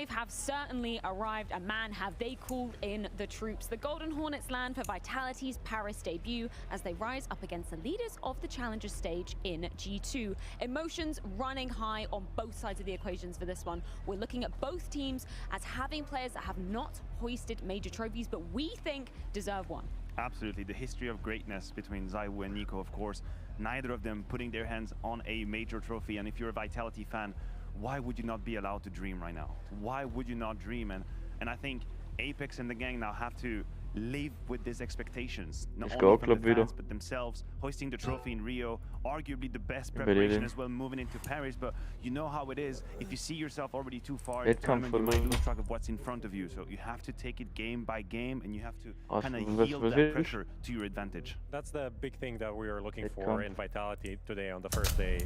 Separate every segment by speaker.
Speaker 1: 5 have certainly arrived, and man, have they called in the troops. The Golden Hornets land for Vitality's Paris debut as they rise up against the leaders of the Challenger stage in G2. Emotions running high on both sides of the equations for this one. We're looking at both teams as having players that have not hoisted major trophies, but we think deserve one.
Speaker 2: Absolutely. The history of greatness between ZywOo and NiKo, of course, neither of them putting their hands on a major trophy. And if you're a Vitality fan, why would you not be allowed to dream right now? Why would you not dream? And I think Apex and the gang now have to live with these expectations, not only from the fans, but themselves, hoisting the trophy in Rio, arguably the best preparation as well, moving into Paris. But you know how it is, if you see yourself already too far in the tournament, you might lose track of what's in front of you. So you have to take it game by game, and you have to kind of yield that pressure to your advantage.
Speaker 3: That's the big thing that we are looking for in Vitality today on the first day.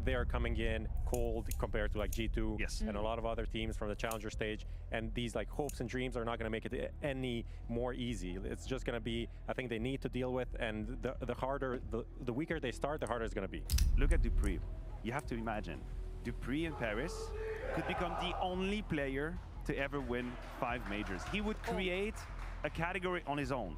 Speaker 3: They are coming in cold compared to like G2 and a lot of other teams from the Challenger stage, and these like hopes and dreams are not going to make it any more easy. It's just going to be a thing they need to deal with, and the weaker they start, the harder it's going to be.
Speaker 2: Look at dupreeh. You have to imagine dupreeh in Paris could become the only player to ever win 5 majors. He would create a category on his own.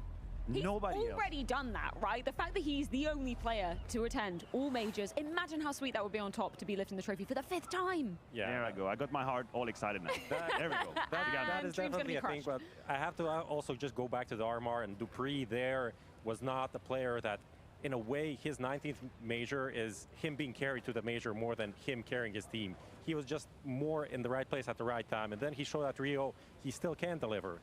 Speaker 1: He's
Speaker 2: Nobody
Speaker 1: already done that, right? The fact that he's the only player to attend all majors, imagine how sweet that would be on top to be lifting the trophy for the 5th time.
Speaker 2: Yeah, there I go. I got my heart all excited now. There we go.
Speaker 3: That is definitely a thing, but I have to also just go back to the RMR, and dupreeh there was not the player that, in a way, his 19th major is him being carried to the major more than him carrying his team. He was just more in the right place at the right time, and then he showed at Rio he still can deliver.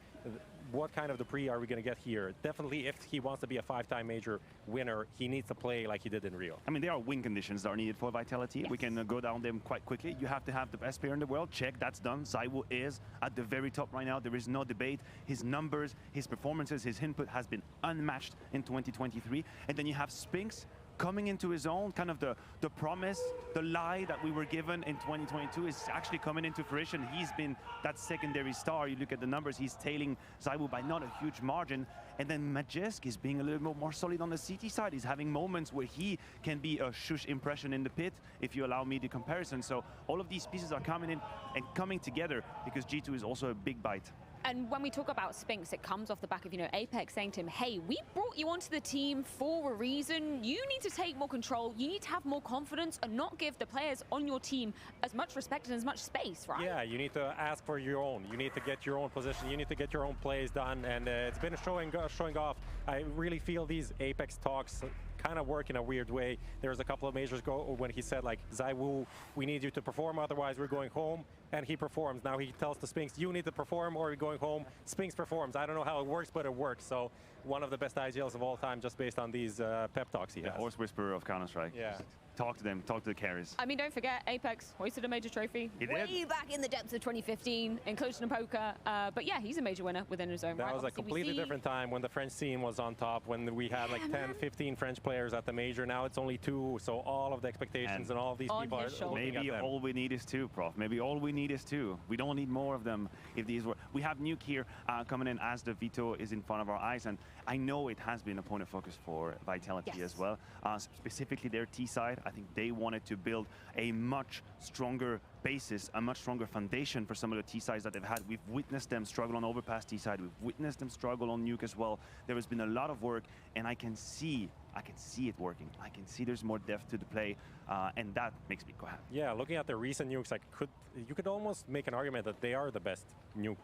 Speaker 3: What kind of dupreeh are we going to get here? Definitely, if he wants to be a 5-time major winner, he needs to play like he did in Rio.
Speaker 2: I mean, there are win conditions that are needed for Vitality. We can go down them quite quickly. You have to have the best player in the world. Check, that's done. ZywOo is at the very top right now. There is no debate. His numbers, his performances, his input has been unmatched in 2023. And then you have Spinx coming into his own. Kind of the promise, the lie that we were given in 2022 is actually coming into fruition. He's been that secondary star. You look at the numbers, he's tailing ZywOo by not a huge margin. And then Magisk is being a little bit more solid on the CT side. He's having moments where he can be a shush impression in the pit, if you allow me the comparison. So all of these pieces are coming in and coming together because G2 is also a big bite.
Speaker 1: And when we talk about Spinx, it comes off the back of, Apex saying to him, hey, we brought you onto the team for a reason. You need to take more control. You need to have more confidence and not give the players on your team as much respect and as much space, right?
Speaker 3: Yeah, you need to ask for your own. You need to get your own position. You need to get your own plays done. And it's been showing off. I really feel these Apex talks kind of work in a weird way. There was a couple of majors ago when he said, like, ZywOo, we need you to perform, otherwise we're going home. And he performs. Now he tells the Spinx, you need to perform or you're going home. Spinx performs. I don't know how it works, but it works. So one of the best IGLs of all time just based on these pep talks he has.
Speaker 2: The horse whisperer of Counter-Strike.
Speaker 3: Yeah.
Speaker 2: Talk to them, talk to the carries.
Speaker 1: I mean, don't forget, Apex hoisted a major trophy way back in the depths of 2015, Inclusion and Poker. But yeah, he's a major winner within his own right.
Speaker 3: That was a completely different time when the French scene was on top, when we had like 10, 15 French players at the major. Now it's only 2, so all of the expectations and all of these people are looking at them.
Speaker 2: Maybe all we need is 2, Prof. Maybe all we need is 2. We don't need more of them. If these were, we have Nuke here coming in as the veto is in front of our eyes, and I know it has been a point of focus for Vitality as well. Specifically their T side, I think they wanted to build a much stronger basis, a much stronger foundation for some of the T sides that they've had. We've witnessed them struggle on Overpass T side. We've witnessed them struggle on Nuke as well. There has been a lot of work, and I can see it working. I can see there's more depth to the play, and that makes me go happy.
Speaker 3: Yeah, looking at the recent nukes, you could almost make an argument that they are the best nuke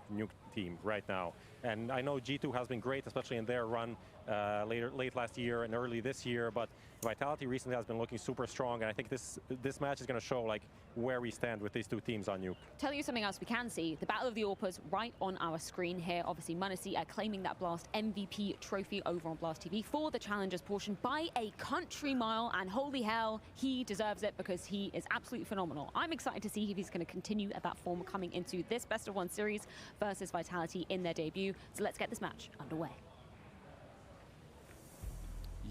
Speaker 3: team right now. And I know G2 has been great, especially in their run late last year and early this year, but Vitality recently has been looking super strong, and I think this match is going to show like where we stand with these 2 teams on Nuke.
Speaker 1: Tell you something else we can see, the Battle of the Orpas right on our screen here. Obviously, m0NESY claiming that Blast MVP trophy over on Blast TV for the Challengers portion by a country mile, and holy hell, he deserves it because he is absolutely phenomenal. I'm excited to see if he's going to continue at that form coming into this best-of-1 series versus Vitality in their debut. So let's get this match underway.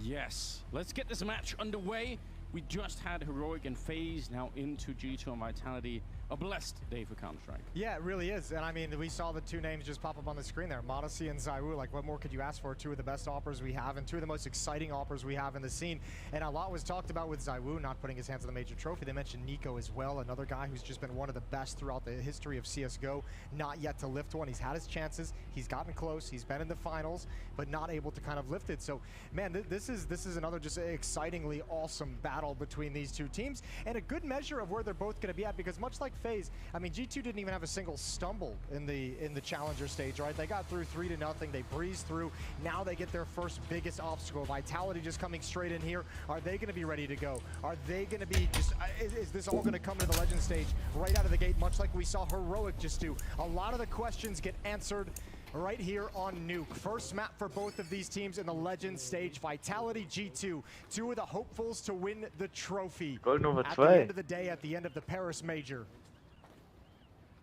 Speaker 4: Yes, let's get this match underway. We just had Heroic and FaZe now into G2 and Vitality. A blessed day for Counter-Strike.
Speaker 5: Yeah, it really is. And I mean, we saw the two names just pop up on the screen there, m0NESY and ZywOo. Like, what more could you ask for? Two of the best offers we have and two of the most exciting offers we have in the scene. And a lot was talked about with ZywOo not putting his hands on the major trophy. They mentioned NiKo as well, another guy who's just been one of the best throughout the history of CSGO. Not yet to lift one. He's had his chances. He's gotten close. He's been in the finals, but not able to kind of lift it. So, man, this is another just excitingly awesome battle between these two teams and a good measure of where they're both going to be at, because much like FaZe, I mean, G2 didn't even have a single stumble in the challenger stage, right? They got through 3-0. They breezed through. Now they get their first biggest obstacle. Vitality just coming straight in here. Are they going to be ready to go? Are they going to be just, is this all going to come to the legend stage right out of the gate, much like we saw Heroic just do? A lot of the questions get answered right here on Nuke. First map for both of these teams in the legend stage. Vitality, G2, two of the hopefuls to win the trophy at the end of the day, at the end of the Paris Major.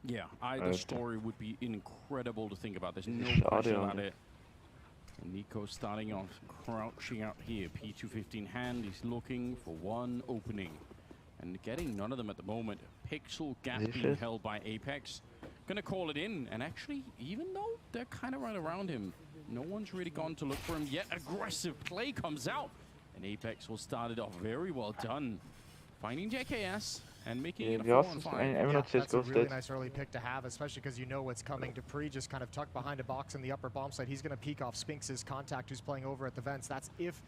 Speaker 4: Yeah, either story would be incredible to think about. There's no question about it. And NiKo starting off, crouching out here. P215 hand, he's looking for one opening. And getting none of them at the moment. Pixel gap being held by Apex. Gonna call it in, and actually, even though they're kind of right around him, no one's really gone to look for him yet. Aggressive play comes out, and Apex will start it off very well done. Finding JKS. And making it a 4-on-5.
Speaker 5: Yeah, that's a really nice early pick to have, especially because you know what's coming. dupreeh just kind of tucked behind a box in the upper bomb site. He's going to peek off Spinx's contact, who's playing over at the vents. That's if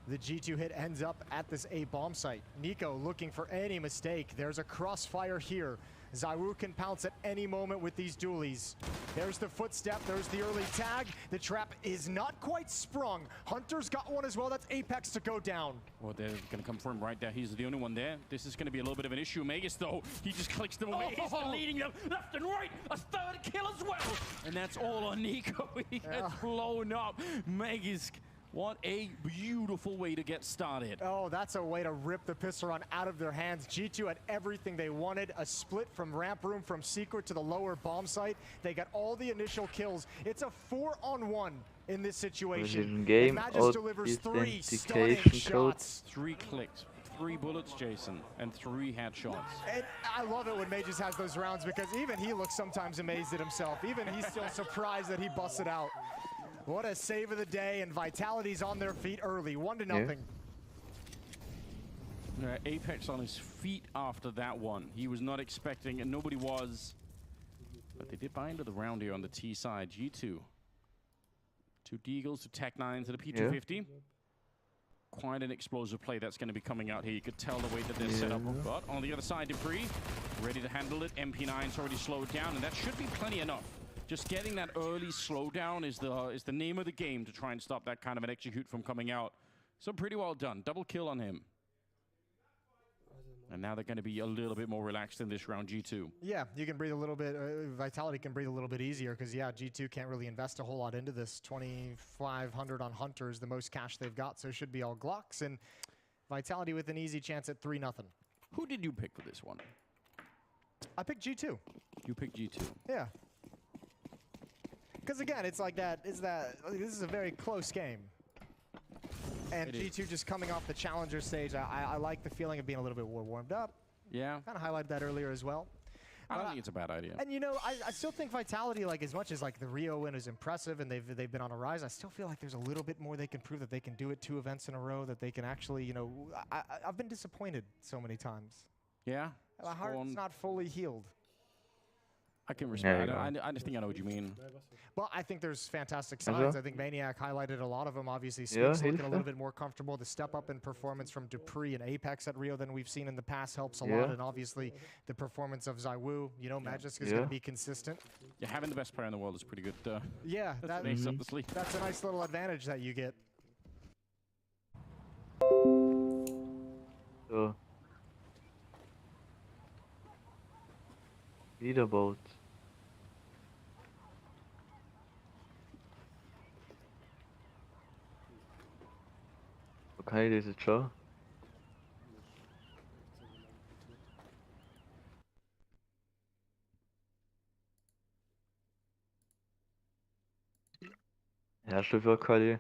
Speaker 5: the G2 hit ends up at this A bomb site. NiKo looking for any mistake. There's a crossfire here. ZywOo can pounce at any moment with these dualies. There's the footstep, there's the early tag. The trap is not quite sprung. Hunter's got one as well. That's Apex to go down.
Speaker 4: Well, they're going to come for him right there. He's the only one there. This is going to be a little bit of an issue. Magisk, though, he just clicks them away. He's leading them left and right. A third kill as well. And that's all on NiKo. He gets blown up. Magisk. What a beautiful way to get started.
Speaker 5: Oh, that's a way to rip the pistol round out of their hands. G2 had everything they wanted. A split from ramp room from Secret to the lower bomb site. They got all the initial kills. It's a 4-on-1 in this situation.
Speaker 6: Game,
Speaker 5: Magisk delivers 3 stunning shots.
Speaker 4: 3 clicks, 3 bullets, Jason, and 3 headshots.
Speaker 5: And I love it when Magisk has those rounds, because even he looks sometimes amazed at himself. Even he's still surprised that he busted out. What a save of the day, and Vitality's on their feet early, 1-0.
Speaker 4: Apex on his feet after that one. He was not expecting, and nobody was. But they did buy into the round here on the T side. G2. 2 Deagles, 2 Tech-9s, and a P250. Quite an explosive play that's going to be coming out here. You could tell the way that they're set up. But on the other side, dupreeh, ready to handle it. MP9's already slowed down, and that should be plenty enough. Just getting that early slowdown is the name of the game to try and stop that kind of an execute from coming out. So pretty well done. Double kill on him. And now they're going to be a little bit more relaxed in this round, G2.
Speaker 5: Yeah, you can breathe a little bit. Vitality can breathe a little bit easier because, yeah, G2 can't really invest a whole lot into this. 2,500 on Hunter is the most cash they've got, so it should be all Glocks. And Vitality with an easy chance at 3-0.
Speaker 4: Who did you pick for this one?
Speaker 5: I picked G2.
Speaker 4: You picked G2.
Speaker 5: Yeah. Because again, it's like that. This is a very close game, and G2 just coming off the challenger stage. I like the feeling of being a little bit more warmed up.
Speaker 4: Yeah,
Speaker 5: kind of highlighted that earlier as well.
Speaker 4: I don't think it's a bad idea.
Speaker 5: And you know, I still think Vitality, like as much as like the Rio win is impressive and they've been on a rise, I still feel like there's a little bit more they can prove, that they can do it 2 events in a row, that they can actually, you know, I've been disappointed so many times.
Speaker 4: Yeah,
Speaker 5: my heart's not fully healed.
Speaker 4: I can respect it. I just think I know what you mean.
Speaker 5: Well, I think there's fantastic signs. I think Maniac highlighted a lot of them. Obviously, Spinx looking a little bit more comfortable. The step up in performance from dupreeh and Apex at Rio than we've seen in the past helps a lot. And obviously, the performance of ZywOo, you know, Magisk is going to be consistent.
Speaker 4: Yeah, having the best player in the world is pretty good.
Speaker 5: Yeah,
Speaker 4: that's up the sleeve.
Speaker 5: That's a nice little advantage that you get.
Speaker 6: So. Leaderboard. Okay, this is Joe. Herzlich willkommen.